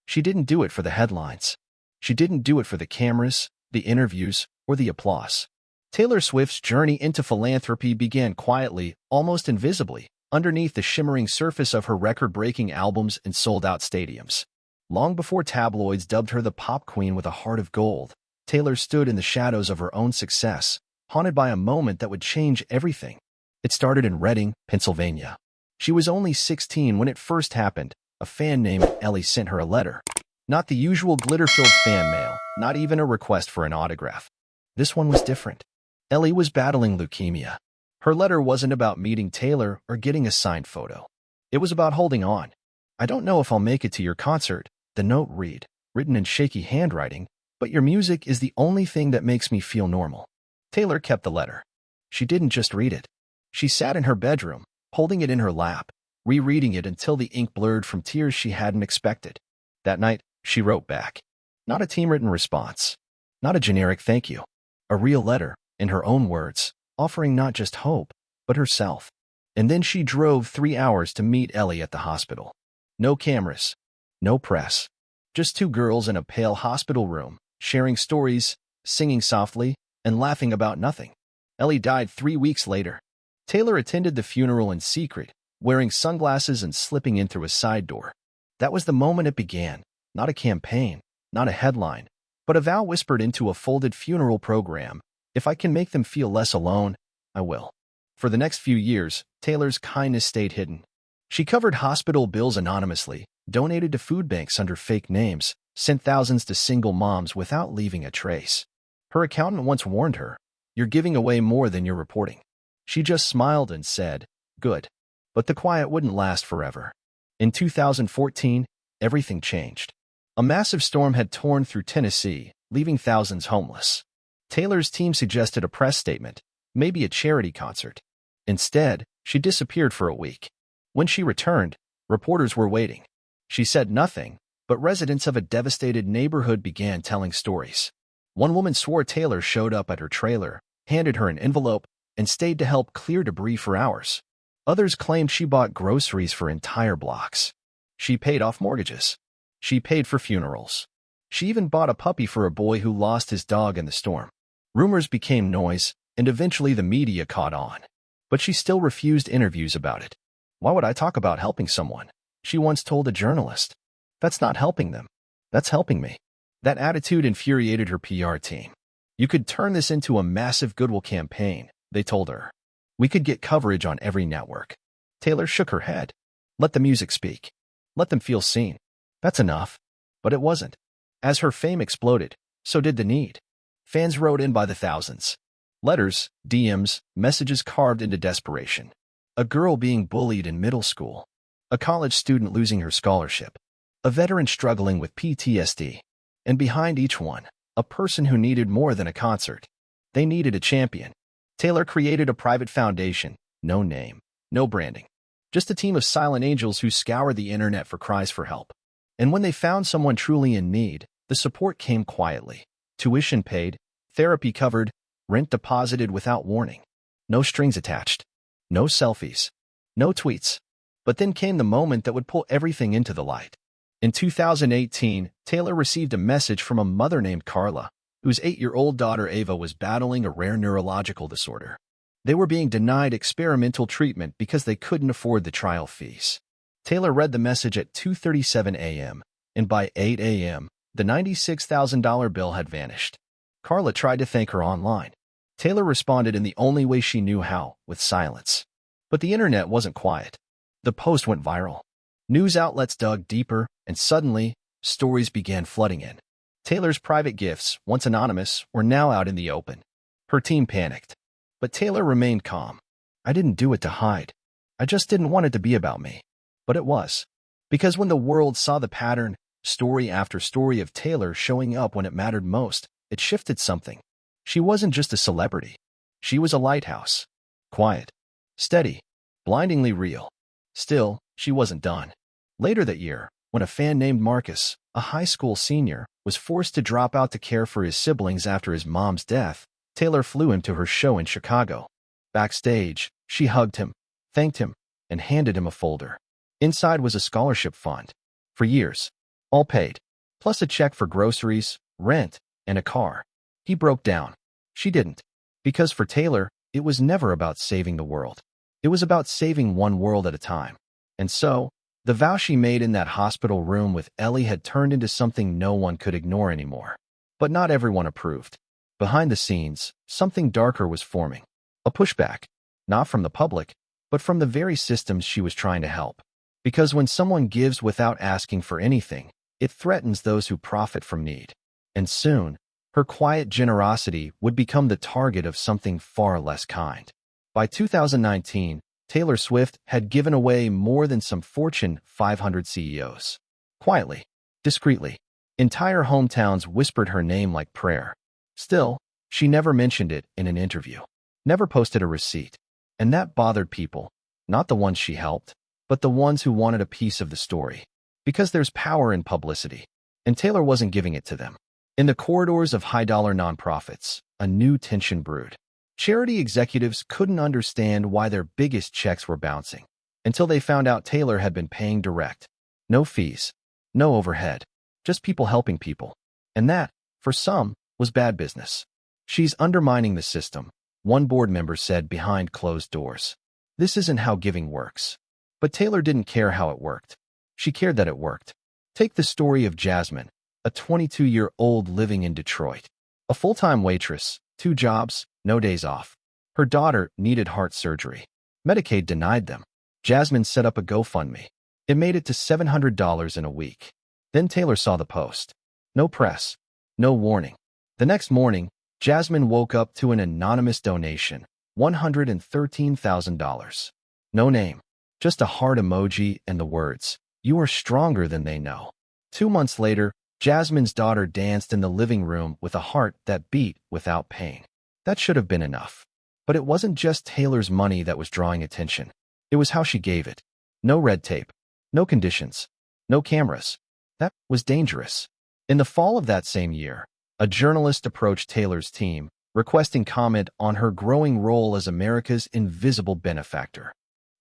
She didn't do it for the headlines. She didn't do it for the cameras, the interviews, or the applause. Taylor Swift's journey into philanthropy began quietly, almost invisibly, underneath the shimmering surface of her record-breaking albums and sold-out stadiums. Long before tabloids dubbed her the pop queen with a heart of gold, Taylor stood in the shadows of her own success, haunted by a moment that would change everything. It started in Reading, Pennsylvania. She was only 16 when it first happened. A fan named Ellie sent her a letter. Not the usual glitter-filled fan mail, not even a request for an autograph. This one was different. Ellie was battling leukemia. Her letter wasn't about meeting Taylor or getting a signed photo. It was about holding on. I don't know if I'll make it to your concert, the note read, written in shaky handwriting, but your music is the only thing that makes me feel normal. Taylor kept the letter. She didn't just read it. She sat in her bedroom, holding it in her lap, rereading it until the ink blurred from tears she hadn't expected. That night, she wrote back. Not a team-written response. Not a generic thank you. A real letter, in her own words, offering not just hope, but herself. And then she drove 3 hours to meet Ellie at the hospital. No cameras. No press. Just two girls in a pale hospital room, sharing stories, singing softly, and laughing about nothing. Ellie died 3 weeks later. Taylor attended the funeral in secret, wearing sunglasses and slipping in through a side door. That was the moment it began. Not a campaign, not a headline, but a vow whispered into a folded funeral program. If I can make them feel less alone, I will. For the next few years, Taylor's kindness stayed hidden. She covered hospital bills anonymously, donated to food banks under fake names, sent thousands to single moms without leaving a trace. Her accountant once warned her, "You're giving away more than you're reporting." She just smiled and said, "Good." But the quiet wouldn't last forever. In 2014, everything changed. A massive storm had torn through Tennessee, leaving thousands homeless. Taylor's team suggested a press statement, maybe a charity concert. Instead, she disappeared for a week. When she returned, reporters were waiting. She said nothing, but residents of a devastated neighborhood began telling stories. One woman swore Taylor showed up at her trailer, handed her an envelope, and stayed to help clear debris for hours. Others claimed she bought groceries for entire blocks. She paid off mortgages. She paid for funerals. She even bought a puppy for a boy who lost his dog in the storm. Rumors became noise, and eventually the media caught on. But she still refused interviews about it. "Why would I talk about helping someone?" she once told a journalist. "That's not helping them. That's helping me." That attitude infuriated her PR team. "You could turn this into a massive goodwill campaign," they told her. "We could get coverage on every network." Taylor shook her head. "Let the music speak. Let them feel seen. That's enough." But it wasn't. As her fame exploded, so did the need. Fans wrote in by the thousands. Letters, DMs, messages carved into desperation. A girl being bullied in middle school. A college student losing her scholarship. A veteran struggling with PTSD. And behind each one, a person who needed more than a concert. They needed a champion. Taylor created a private foundation, no name, no branding. Just a team of silent angels who scoured the internet for cries for help. And when they found someone truly in need, the support came quietly. Tuition paid, therapy covered, rent deposited without warning. No strings attached. No selfies. No tweets. But then came the moment that would pull everything into the light. In 2018, Taylor received a message from a mother named Carla, whose 8-year-old daughter Ava was battling a rare neurological disorder. They were being denied experimental treatment because they couldn't afford the trial fees. Taylor read the message at 2:37 a.m., and by 8 a.m., the $96,000 bill had vanished. Carla tried to thank her online. Taylor responded in the only way she knew how, with silence. But the internet wasn't quiet. The post went viral. News outlets dug deeper, and suddenly, stories began flooding in. Taylor's private gifts, once anonymous, were now out in the open. Her team panicked. But Taylor remained calm. "I didn't do it to hide. I just didn't want it to be about me." But it was. Because when the world saw the pattern, story after story of Taylor showing up when it mattered most, it shifted something. She wasn't just a celebrity. She was a lighthouse. Quiet. Steady. Blindingly real. Still, she wasn't done. Later that year, when a fan named Marcus, a high school senior, was forced to drop out to care for his siblings after his mom's death, Taylor flew him to her show in Chicago. Backstage, she hugged him, thanked him, and handed him a folder. Inside was a scholarship fund. For years, all paid, plus a check for groceries, rent, and a car. He broke down. She didn't. Because for Taylor, it was never about saving the world. It was about saving one world at a time. And so, the vow she made in that hospital room with Ellie had turned into something no one could ignore anymore. But not everyone approved. Behind the scenes, something darker was forming. A pushback. Not from the public, but from the very systems she was trying to help. Because when someone gives without asking for anything, it threatens those who profit from need. And soon, her quiet generosity would become the target of something far less kind. By 2019, Taylor Swift had given away more than some Fortune 500 CEOs. Quietly, discreetly, entire hometowns whispered her name like prayer. Still, she never mentioned it in an interview, never posted a receipt. And that bothered people, not the ones she helped, but the ones who wanted a piece of the story. Because there's power in publicity, and Taylor wasn't giving it to them. In the corridors of high-dollar nonprofits, a new tension brewed. Charity executives couldn't understand why their biggest checks were bouncing, until they found out Taylor had been paying direct. No fees, no overhead, just people helping people. And that, for some, was bad business. She's undermining the system, one board member said behind closed doors. This isn't how giving works. But Taylor didn't care how it worked. She cared that it worked. Take the story of Jasmine, a 22-year-old living in Detroit. A full-time waitress, 2 jobs, no days off. Her daughter needed heart surgery. Medicaid denied them. Jasmine set up a GoFundMe. It made it to $700 in a week. Then Taylor saw the post. No press. No warning. The next morning, Jasmine woke up to an anonymous donation, $113,000. No name. Just a heart emoji and the words, "You are stronger than they know." 2 months later, Jasmine's daughter danced in the living room with a heart that beat without pain. That should have been enough. But it wasn't just Taylor's money that was drawing attention. It was how she gave it. No red tape. No conditions. No cameras. That was dangerous. In the fall of that same year, a journalist approached Taylor's team, requesting comment on her growing role as America's invisible benefactor.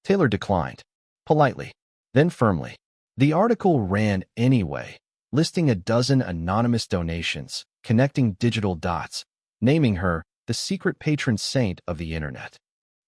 Taylor declined. Politely. Then firmly. The article ran anyway, listing a dozen anonymous donations, connecting digital dots, naming her the secret patron saint of the internet.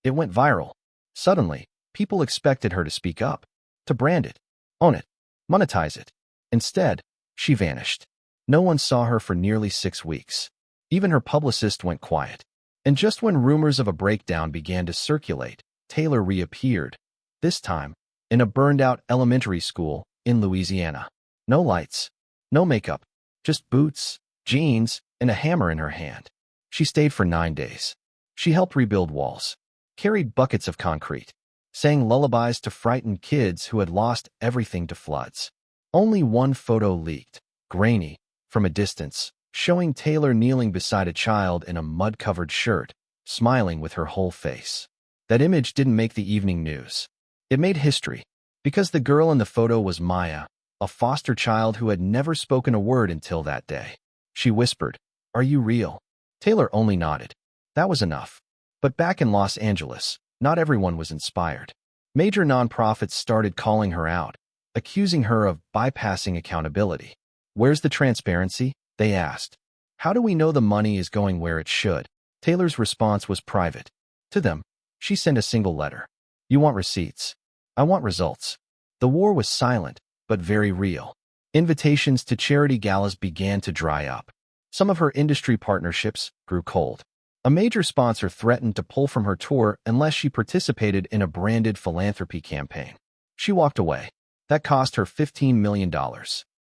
It went viral. Suddenly, people expected her to speak up, to brand it, own it, monetize it. Instead, she vanished. No one saw her for nearly 6 weeks. Even her publicist went quiet. And just when rumors of a breakdown began to circulate, Taylor reappeared, this time in a burned-out elementary school in Louisiana. No lights, no makeup, just boots, jeans, and a hammer in her hand. She stayed for 9 days. She helped rebuild walls, carried buckets of concrete, sang lullabies to frightened kids who had lost everything to floods. Only one photo leaked, grainy, from a distance, showing Taylor kneeling beside a child in a mud-covered shirt, smiling with her whole face. That image didn't make the evening news. It made history, because the girl in the photo was Maya, a foster child who had never spoken a word until that day. She whispered, "Are you real?" Taylor only nodded. That was enough. But back in Los Angeles, not everyone was inspired. Major nonprofits started calling her out, accusing her of bypassing accountability. "Where's the transparency?" they asked. "How do we know the money is going where it should?" Taylor's response was private. To them, she sent a single letter. "You want receipts. I want results." The war was silent, but very real. Invitations to charity galas began to dry up. Some of her industry partnerships grew cold. A major sponsor threatened to pull from her tour unless she participated in a branded philanthropy campaign. She walked away. That cost her $15 million.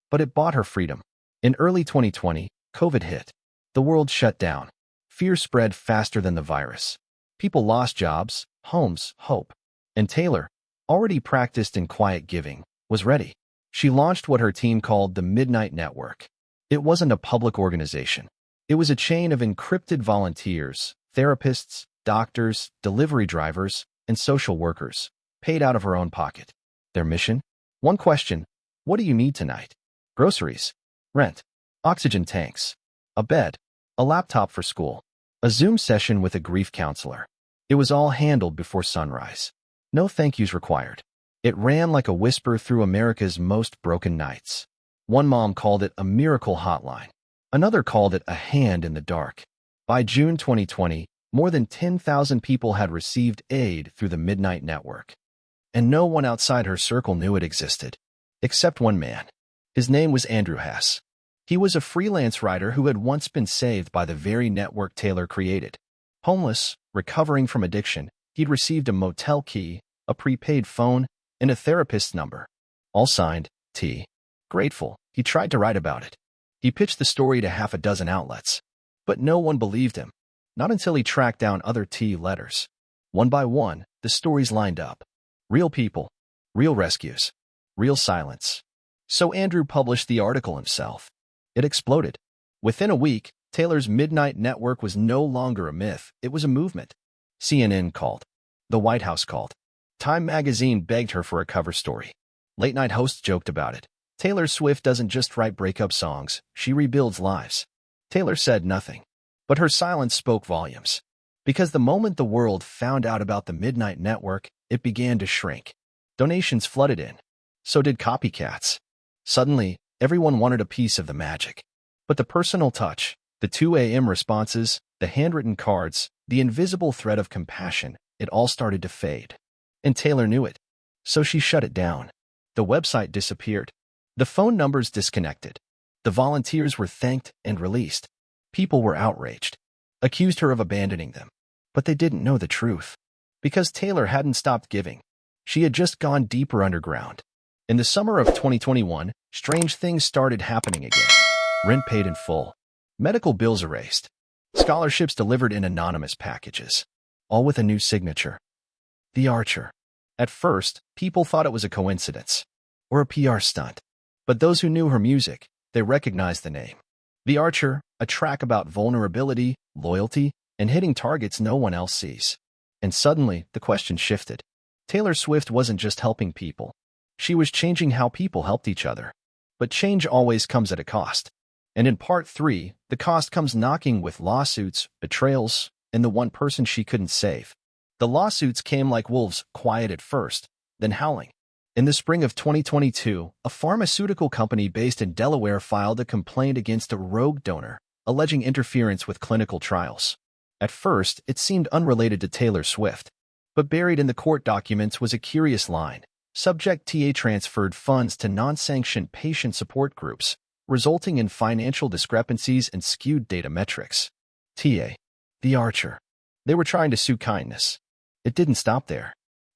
But it bought her freedom. In early 2020, COVID hit. The world shut down. Fear spread faster than the virus. People lost jobs, homes, hope. And Taylor, already practiced in quiet giving, was ready. She launched what her team called the Midnight Network. It wasn't a public organization. It was a chain of encrypted volunteers, therapists, doctors, delivery drivers, and social workers, paid out of her own pocket. Their mission? One question: what do you need tonight? Groceries, rent, oxygen tanks, a bed, a laptop for school, a Zoom session with a grief counselor. It was all handled before sunrise. No thank yous required. It ran like a whisper through America's most broken nights. One mom called it a miracle hotline. Another called it a hand in the dark. By June 2020, more than 10,000 people had received aid through the Midnight Network. And no one outside her circle knew it existed. Except one man. His name was Andrew Hess. He was a freelance writer who had once been saved by the very network Taylor created. Homeless, recovering from addiction, he'd received a motel key, a prepaid phone, and a therapist's number. All signed, T. Grateful, he tried to write about it. He pitched the story to half a dozen outlets. But no one believed him. Not until he tracked down other T letters. One by one, the stories lined up. Real people, real rescues, real silence. So Andrew published the article himself. It exploded. Within a week, Taylor's Midnight Network was no longer a myth, it was a movement. CNN called. The White House called. Time magazine begged her for a cover story. Late-night hosts joked about it. Taylor Swift doesn't just write breakup songs, she rebuilds lives. Taylor said nothing. But her silence spoke volumes. Because the moment the world found out about the Midnight Network, it began to shrink. Donations flooded in. So did copycats. Suddenly, everyone wanted a piece of the magic. But the personal touch, the 2 a.m. responses, the handwritten cards, the invisible thread of compassion, it all started to fade. And Taylor knew it. So she shut it down. The website disappeared. The phone numbers disconnected. The volunteers were thanked and released. People were outraged, accused her of abandoning them. But they didn't know the truth. Because Taylor hadn't stopped giving. She had just gone deeper underground. In the summer of 2021, strange things started happening again. Rent paid in full. Medical bills erased. Scholarships delivered in anonymous packages. All with a new signature. The Archer. At first, people thought it was a coincidence. Or a PR stunt. But those who knew her music, they recognized the name. The Archer, a track about vulnerability, loyalty, and hitting targets no one else sees. And suddenly, the question shifted. Taylor Swift wasn't just helping people. She was changing how people helped each other. But change always comes at a cost. And in part 3, the cost comes knocking with lawsuits, betrayals, and the one person she couldn't save. The lawsuits came like wolves, quiet at first, then howling. In the spring of 2022, a pharmaceutical company based in Delaware filed a complaint against a rogue donor, alleging interference with clinical trials. At first, it seemed unrelated to Taylor Swift. But buried in the court documents was a curious line. Subject TA transferred funds to non-sanctioned patient support groups, resulting in financial discrepancies and skewed data metrics. TA. The Archer. They were trying to sue kindness. It didn't stop there.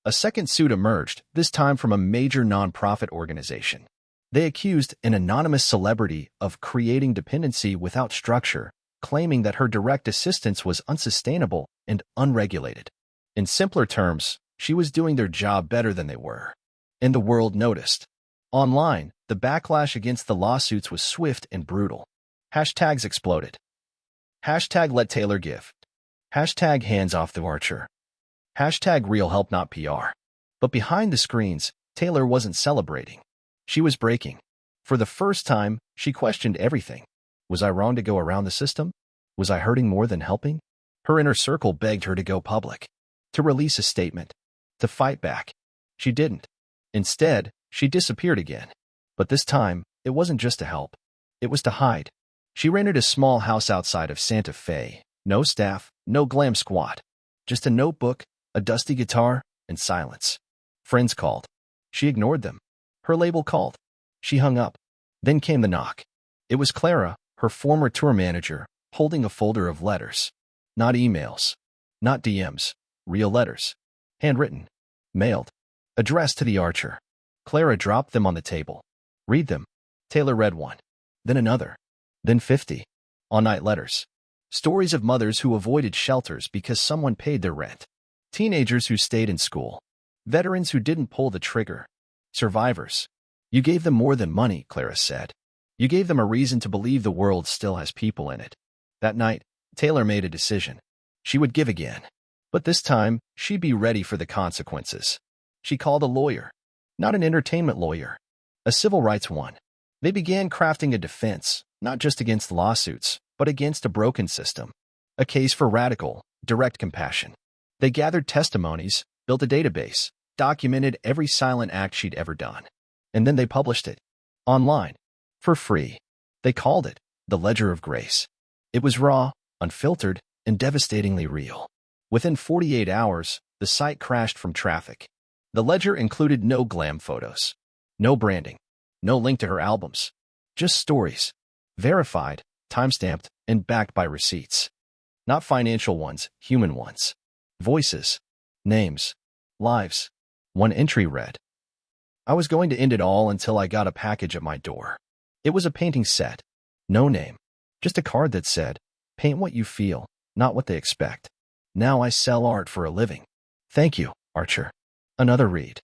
A second suit emerged, this time from a major nonprofit organization. They accused an anonymous celebrity of creating dependency without structure, claiming that her direct assistance was unsustainable and unregulated. In simpler terms, she was doing their job better than they were. And the world noticed. Online, the backlash against the lawsuits was swift and brutal. Hashtags exploded. Hashtag let Taylor give. Hashtag hands off the Archer. Hashtag real help not PR. But behind the screens, Taylor wasn't celebrating. She was breaking. For the first time, she questioned everything. Was I wrong to go around the system? Was I hurting more than helping? Her inner circle begged her to go public. To release a statement. To fight back. She didn't. Instead, she disappeared again. But this time, it wasn't just to help. It was to hide. She rented a small house outside of Santa Fe. No staff, no glam squad. Just a notebook, a dusty guitar, and silence. Friends called. She ignored them. Her label called. She hung up. Then came the knock. It was Clara, her former tour manager, holding a folder of letters. Not emails. Not DMs. Real letters. Handwritten. Mailed. Addressed to the Archer. Clara dropped them on the table. Read them. Taylor read one. Then another. Then 50. All-night letters. Stories of mothers who avoided shelters because someone paid their rent. Teenagers who stayed in school. Veterans who didn't pull the trigger. Survivors. You gave them more than money, Clara said. You gave them a reason to believe the world still has people in it. That night, Taylor made a decision. She would give again. But this time, she'd be ready for the consequences. She called a lawyer. Not an entertainment lawyer. A civil rights one. They began crafting a defense, not just against lawsuits, but against a broken system. A case for radical, direct compassion. They gathered testimonies, built a database, documented every silent act she'd ever done. And then they published it. Online. For free. They called it the Ledger of Grace. It was raw, unfiltered, and devastatingly real. Within 48 hours, the site crashed from traffic. The ledger included no glam photos, no branding, no link to her albums, just stories, verified, timestamped, and backed by receipts. Not financial ones, human ones. Voices, names, lives. One entry read, "I was going to end it all until I got a package at my door. It was a painting set. No name. Just a card that said, 'Paint what you feel, not what they expect.' Now I sell art for a living. Thank you, Archer." Another read.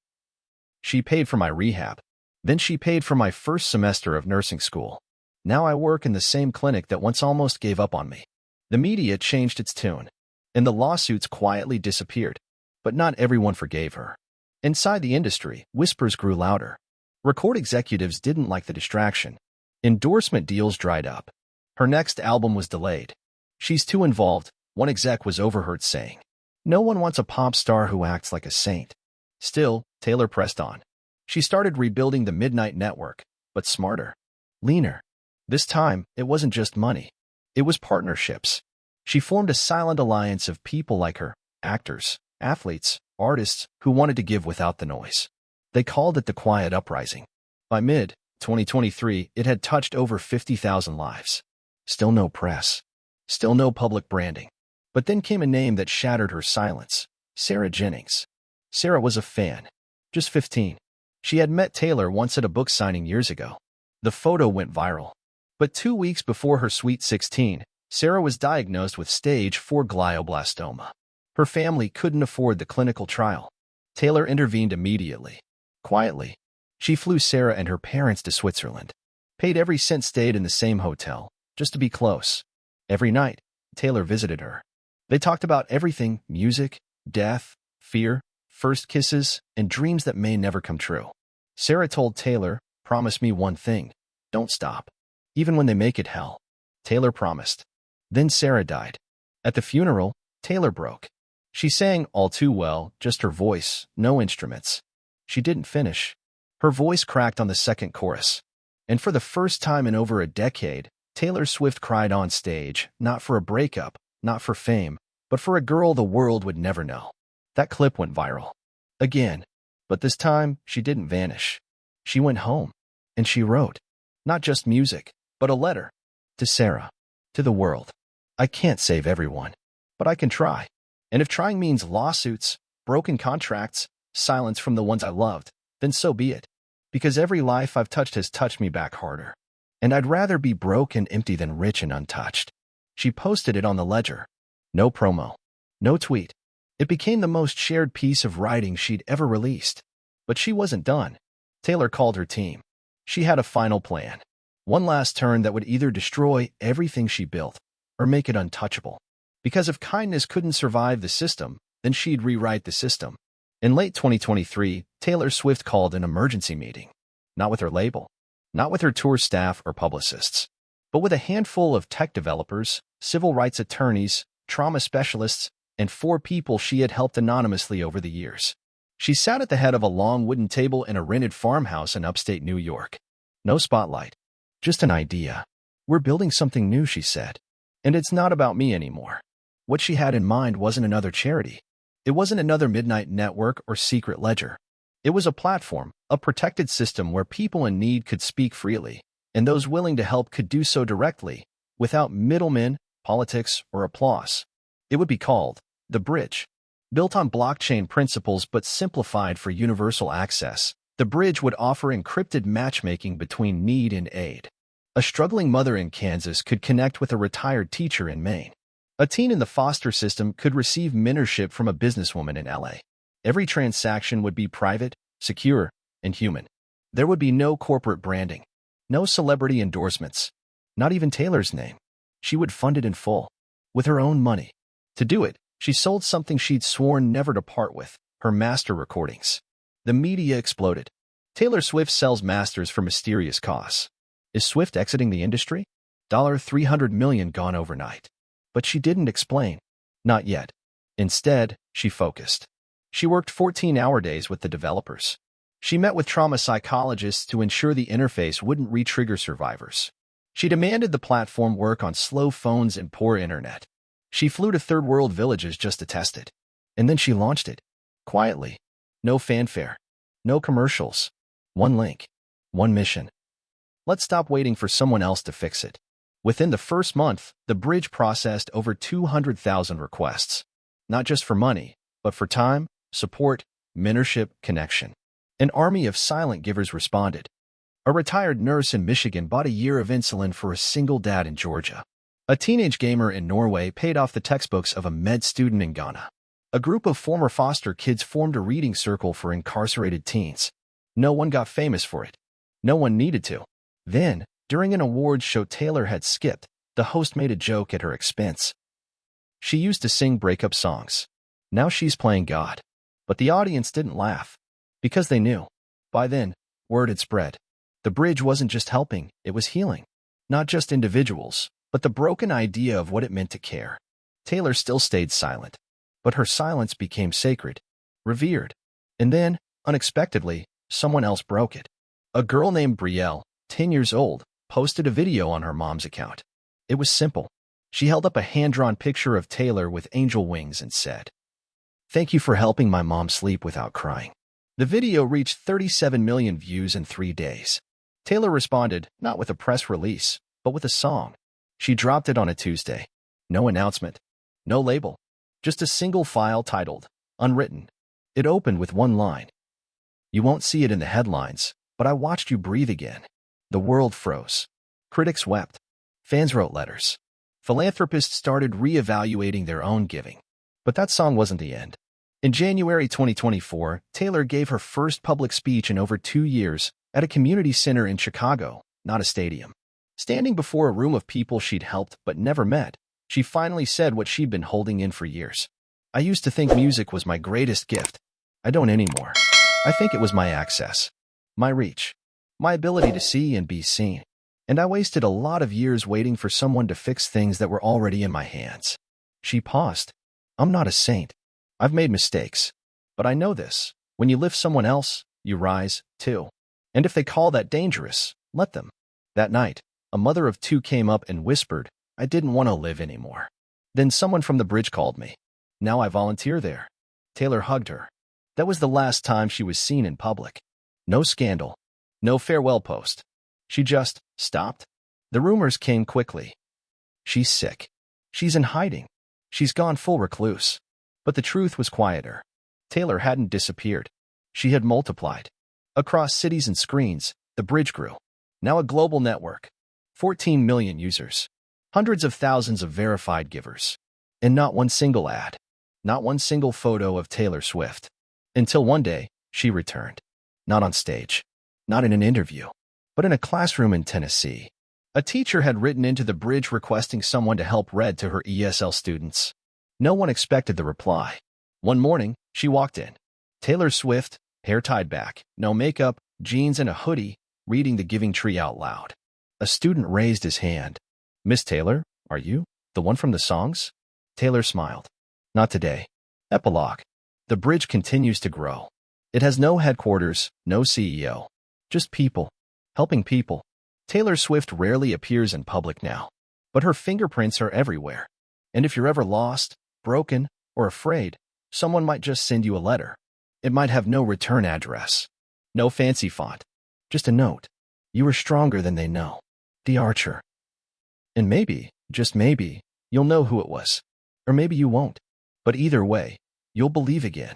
"She paid for my rehab. Then she paid for my first semester of nursing school. Now I work in the same clinic that once almost gave up on me." The media changed its tune, and the lawsuits quietly disappeared. But not everyone forgave her. Inside the industry, whispers grew louder. Record executives didn't like the distraction. Endorsement deals dried up. Her next album was delayed. "She's too involved," one exec was overheard saying. "No one wants a pop star who acts like a saint." Still, Taylor pressed on. She started rebuilding the Midnight Network, but smarter, leaner. This time, it wasn't just money. It was partnerships. She formed a silent alliance of people like her, actors, athletes, artists who wanted to give without the noise. They called it the Quiet Uprising. By mid-2023, it had touched over 50,000 lives. Still no press. Still no public branding. But then came a name that shattered her silence: Sarah Jennings. Sarah was a fan. Just 15. She had met Taylor once at a book signing years ago. The photo went viral. But 2 weeks before her sweet 16, Sarah was diagnosed with stage 4 glioblastoma. Her family couldn't afford the clinical trial. Taylor intervened immediately. Quietly, she flew Sarah and her parents to Switzerland. Paid every cent, stayed in the same hotel, just to be close. Every night, Taylor visited her. They talked about everything: music, death, fear, first kisses, and dreams that may never come true. Sarah told Taylor, "Promise me one thing. Don't stop. Even when they make it hell." Taylor promised. Then Sarah died. At the funeral, Taylor broke. She sang all too well, just her voice, no instruments. She didn't finish. Her voice cracked on the second chorus. And for the first time in over a decade, Taylor Swift cried on stage, not for a breakup, not for fame, but for a girl the world would never know. That clip went viral. Again. But this time, she didn't vanish. She went home. And she wrote. Not just music, but a letter. To Sarah. To the world. "I can't save everyone. But I can try. And if trying means lawsuits, broken contracts, silence from the ones I loved, then so be it. Because every life I've touched has touched me back harder. And I'd rather be broke and empty than rich and untouched." She posted it on the ledger. No promo. No tweet. It became the most shared piece of writing she'd ever released. But she wasn't done. Taylor called her team. She had a final plan. One last turn that would either destroy everything she built or make it untouchable. Because if kindness couldn't survive the system, then she'd rewrite the system. In late 2023, Taylor Swift called an emergency meeting. Not with her label. Not with her tour staff or publicists. But with a handful of tech developers, civil rights attorneys, trauma specialists, and 4 people she had helped anonymously over the years. She sat at the head of a long wooden table in a rented farmhouse in upstate New York. No spotlight. Just an idea. "We're building something new," she said. "And it's not about me anymore." What she had in mind wasn't another charity. It wasn't another Midnight Network or secret ledger. It was a platform, a protected system where people in need could speak freely, and those willing to help could do so directly, without middlemen, politics, or applause. It would be called The Bridge. Built on blockchain principles but simplified for universal access, the bridge would offer encrypted matchmaking between need and aid. A struggling mother in Kansas could connect with a retired teacher in Maine. A teen in the foster system could receive mentorship from a businesswoman in LA. Every transaction would be private, secure, and human. There would be no corporate branding, no celebrity endorsements, not even Taylor's name. She would fund it in full, with her own money. To do it, she sold something she'd sworn never to part with: her master recordings. The media exploded. Taylor Swift sells masters for mysterious costs. Is Swift exiting the industry? $300 million gone overnight. But she didn't explain. Not yet. Instead, she focused. She worked 14-hour days with the developers. She met with trauma psychologists to ensure the interface wouldn't re-trigger survivors. She demanded the platform work on slow phones and poor internet. She flew to third-world villages just to test it. And then she launched it. Quietly. No fanfare. No commercials. One link. One mission. Let's stop waiting for someone else to fix it. Within the first month, the bridge processed over 200,000 requests. Not just for money, but for time, support, mentorship, connection. An army of silent givers responded. A retired nurse in Michigan bought a year of insulin for a single dad in Georgia. A teenage gamer in Norway paid off the textbooks of a med student in Ghana. A group of former foster kids formed a reading circle for incarcerated teens. No one got famous for it. No one needed to. Then, during an awards show Taylor had skipped, the host made a joke at her expense. She used to sing breakup songs. Now she's playing God. But the audience didn't laugh. Because they knew. By then, word had spread. The bridge wasn't just helping, it was healing. Not just individuals, but the broken idea of what it meant to care. Taylor still stayed silent. But her silence became sacred, revered. And then, unexpectedly, someone else broke it. A girl named Brielle, 10 years old, posted a video on her mom's account. It was simple. She held up a hand-drawn picture of Taylor with angel wings and said, "Thank you for helping my mom sleep without crying." The video reached 37 million views in 3 days. Taylor responded, not with a press release, but with a song. She dropped it on a Tuesday. No announcement. No label. Just a single file titled, Unwritten. It opened with one line. "You won't see it in the headlines, but I watched you breathe again." The world froze. Critics wept. Fans wrote letters. Philanthropists started re-evaluating their own giving. But that song wasn't the end. In January 2024, Taylor gave her first public speech in over 2 years at a community center in Chicago, not a stadium. Standing before a room of people she'd helped but never met, she finally said what she'd been holding in for years. "I used to think music was my greatest gift. I don't anymore. I think it was my access, my reach, my ability to see and be seen. And I wasted a lot of years waiting for someone to fix things that were already in my hands." She paused. "I'm not a saint. I've made mistakes. But I know this. When you lift someone else, you rise, too. And if they call that dangerous, let them." That night, a mother of 2 came up and whispered, "I didn't want to live anymore." Then someone from the bridge called me. "Now I volunteer there." Taylor hugged her. That was the last time she was seen in public. No scandal. No farewell post. She just stopped. The rumors came quickly. She's sick. She's in hiding. She's gone full recluse. But the truth was quieter. Taylor hadn't disappeared. She had multiplied. Across cities and screens, the bridge grew. Now a global network. 14 million users. Hundreds of thousands of verified givers. And not one single ad. Not one single photo of Taylor Swift. Until one day, she returned. Not on stage. Not in an interview. But in a classroom in Tennessee. A teacher had written into the bridge requesting someone to help read to her ESL students. No one expected the reply. One morning, she walked in. Taylor Swift, hair tied back, no makeup, jeans and a hoodie, reading the Giving Tree out loud. A student raised his hand. "Miss Taylor, are you the one from the songs?" Taylor smiled. "Not today." Epilogue. The bridge continues to grow. It has no headquarters, no CEO. Just people. Helping people. Taylor Swift rarely appears in public now. But her fingerprints are everywhere. And if you're ever lost, broken, or afraid, someone might just send you a letter. It might have no return address. No fancy font. Just a note. You are stronger than they know. The Archer. And maybe, just maybe, you'll know who it was. Or maybe you won't. But either way, you'll believe again.